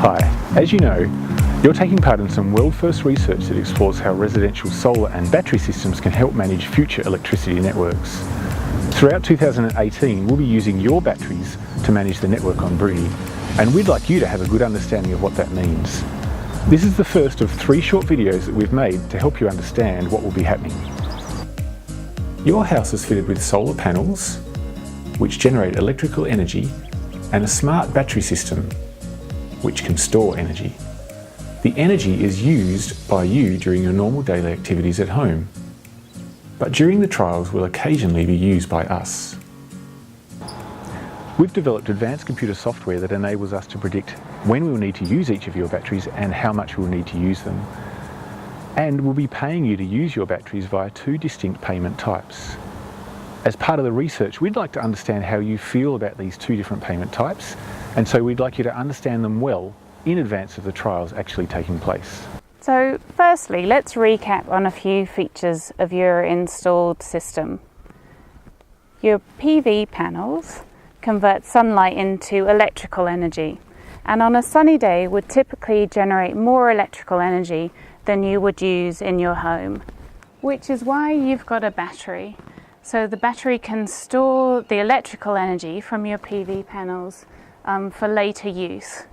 Hi, as you know, you're taking part in some world-first research that explores how residential solar and battery systems can help manage future electricity networks. Throughout 2018, we'll be using your batteries to manage the network on Bruni, and we'd like you to have a good understanding of what that means. This is the first of 3 short videos that we've made to help you understand what will be happening. Your house is fitted with solar panels, which generate electrical energy, and a smart battery system, which can store energy. The energy is used by you during your normal daily activities at home, but during the trials will occasionally be used by us. We've developed advanced computer software that enables us to predict when we'll need to use each of your batteries and how much we'll need to use them. And we'll be paying you to use your batteries via 2 distinct payment types. As part of the research, we'd like to understand how you feel about these 2 different payment types, and so we'd like you to understand them well in advance of the trials actually taking place. So firstly, let's recap on a few features of your installed system. Your PV panels convert sunlight into electrical energy, and on a sunny day would typically generate more electrical energy than you would use in your home, which is why you've got a battery. So the battery can store the electrical energy from your PV panels for later use.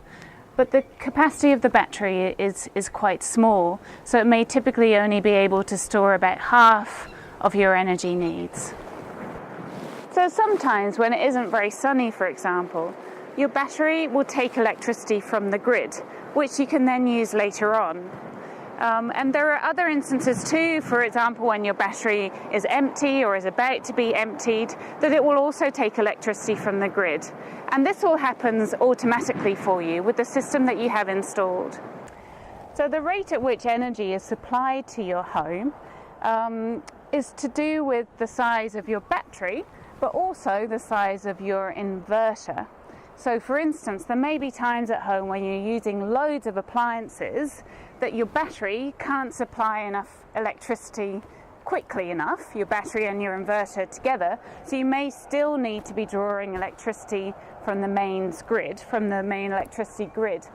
But the capacity of the battery is quite small, so it may typically only be able to store about half of your energy needs. So sometimes when it isn't very sunny, for example, your battery will take electricity from the grid, which you can then use later on. And there are other instances too, for example, when your battery is empty or is about to be emptied, that it will also take electricity from the grid. And this all happens automatically for you with the system that you have installed. So the rate at which energy is supplied to your home is to do with the size of your battery, but also the size of your inverter. So for instance, there may be times at home when you're using loads of appliances that your battery can't supply enough electricity quickly enough, your battery and your inverter together, so you may still need to be drawing electricity from the mains grid, from the main electricity grid.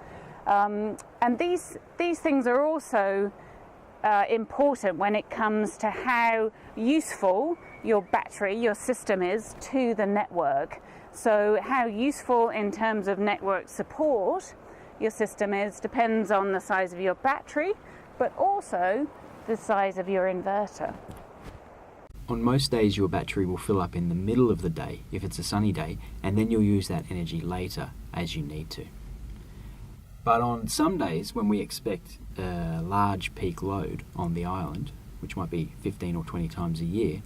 And these things are also important when it comes to how useful your battery, your system is to the network. So how useful in terms of network support your system is depends on the size of your battery, but also the size of your inverter. On most days your battery will fill up in the middle of the day if it's a sunny day, and then you'll use that energy later as you need to. But on some days when we expect a large peak load on the island, which might be 15 or 20 times a year,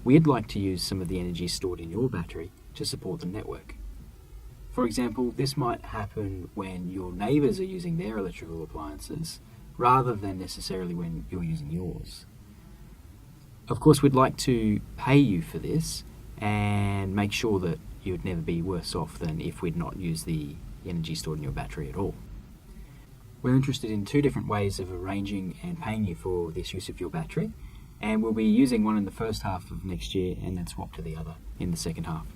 we'd like to use some of the energy stored in your battery to support the network. For example, this might happen when your neighbours are using their electrical appliances rather than necessarily when you're using yours. Of course, we'd like to pay you for this and make sure that you would never be worse off than if we'd not used the energy stored in your battery at all. We're interested in 2 different ways of arranging and paying you for this use of your battery, and we'll be using one in the first half of next year and then swap to the other in the second half.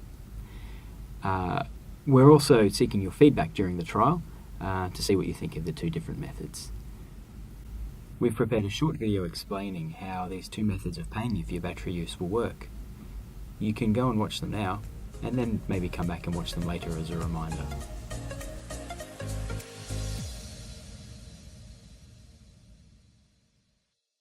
We're also seeking your feedback during the trial to see what you think of the 2 different methods. We've prepared a short video explaining how these 2 methods of paying you for your battery use will work. You can go and watch them now, and then maybe come back and watch them later as a reminder.